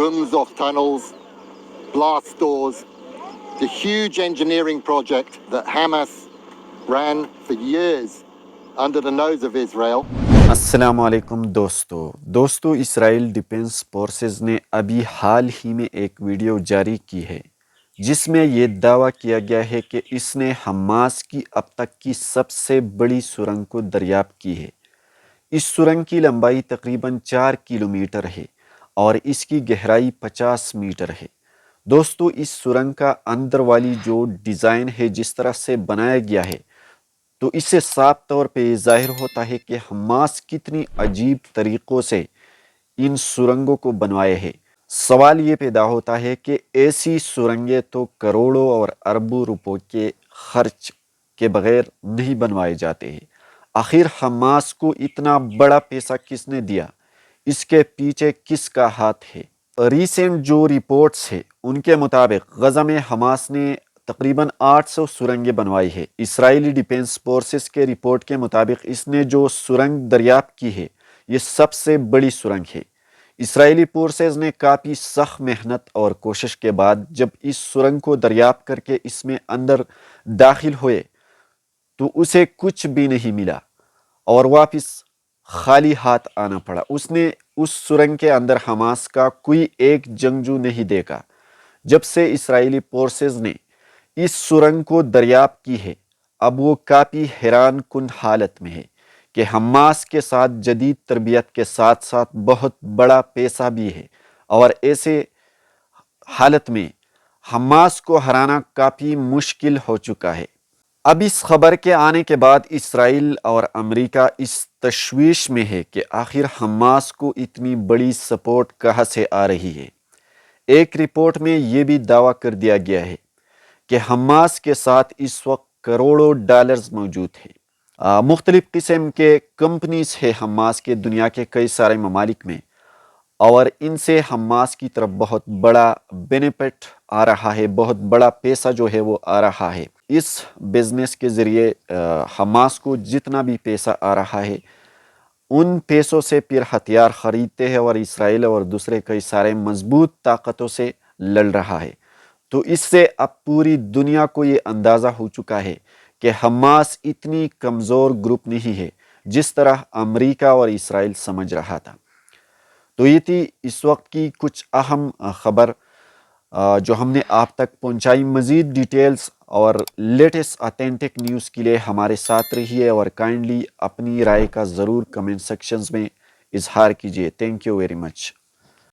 rooms off tunnels, blast doors, the huge engineering project that Hamas ran for years under the nose of Israel. السلام علیکم دوستو اسرائیل defence forces نے ابھی حال ہی میں ایک ویڈیو جاری کی ہے جس میں یہ دعویٰ کیا گیا ہے کہ اس نے حماس کی اب تک کی سب سے بڑی سرنگ کو دریافت کی ہے۔ اس سرنگ کی لمبائی تقریباً 4 کلومیٹر ہے اور اس کی گہرائی 50 میٹر ہے۔ دوستو اس سرنگ کا اندر والی جو ڈیزائن ہے جس طرح سے بنایا گیا ہے تو اس سے صاف طور پہ یہ ظاہر ہوتا ہے کہ حماس کتنی عجیب طریقوں سے ان سرنگوں کو بنوائے ہے۔ سوال یہ پیدا ہوتا ہے کہ ایسی سرنگیں تو کروڑوں اور اربوں روپوں کے خرچ کے بغیر نہیں بنوائے جاتے ہیں۔ آخر حماس کو اتنا بڑا پیسہ کس نے دیا؟ اس کے پیچھے کس کا ہاتھ ہے؟ ریسنٹ جو رپورٹس ہیں ان کے مطابق غزہ میں حماس نے تقریباً 800 سرنگیں بنوائی ہے۔ اسرائیلی ڈیفنس فورسز کے رپورٹ کے مطابق اس نے جو سرنگ دریافت کی ہے یہ سب سے بڑی سرنگ ہے۔ اسرائیلی فورسز نے کافی سخت محنت اور کوشش کے بعد جب اس سرنگ کو دریافت کر کے اس میں اندر داخل ہوئے تو اسے کچھ بھی نہیں ملا اور واپس خالی ہاتھ آنا پڑا۔ اس نے اس سرنگ کے اندر حماس کا کوئی ایک جنگجو نہیں دیکھا۔ جب سے اسرائیلی فورسز نے اس سرنگ کو دریافت کی ہے اب وہ کافی حیران کن حالت میں ہے کہ حماس کے ساتھ جدید تربیت کے ساتھ ساتھ بہت بڑا پیسہ بھی ہے اور ایسے حالت میں حماس کو ہرانا کافی مشکل ہو چکا ہے۔ اب اس خبر کے آنے کے بعد اسرائیل اور امریکہ اس تشویش میں ہے کہ آخر حماس کو اتنی بڑی سپورٹ کہاں سے آ رہی ہے۔ ایک رپورٹ میں یہ بھی دعویٰ کر دیا گیا ہے کہ حماس کے ساتھ اس وقت کروڑوں ڈالرز موجود ہیں۔ مختلف قسم کے کمپنیز ہے حماس کے دنیا کے کئی سارے ممالک میں اور ان سے حماس کی طرف بہت بڑا بینیفٹ آ رہا ہے، بہت بڑا پیسہ جو ہے وہ آ رہا ہے۔ اس بزنس کے ذریعے حماس کو جتنا بھی پیسہ آ رہا ہے ان پیسوں سے پھر ہتھیار خریدتے ہیں اور اسرائیل اور دوسرے کئی سارے مضبوط طاقتوں سے لڑ رہا ہے۔ تو اس سے اب پوری دنیا کو یہ اندازہ ہو چکا ہے کہ حماس اتنی کمزور گروپ نہیں ہے جس طرح امریکہ اور اسرائیل سمجھ رہا تھا۔ تو یہ تھی اس وقت کی کچھ اہم خبر جو ہم نے آپ تک پہنچائی۔ مزید ڈیٹیلز اور لیٹسٹ اتھینٹک نیوز کے لیے ہمارے ساتھ رہیے اور کائنڈلی اپنی رائے کا ضرور کمنٹ سیکشنز میں اظہار کیجیے۔ Thank you very much.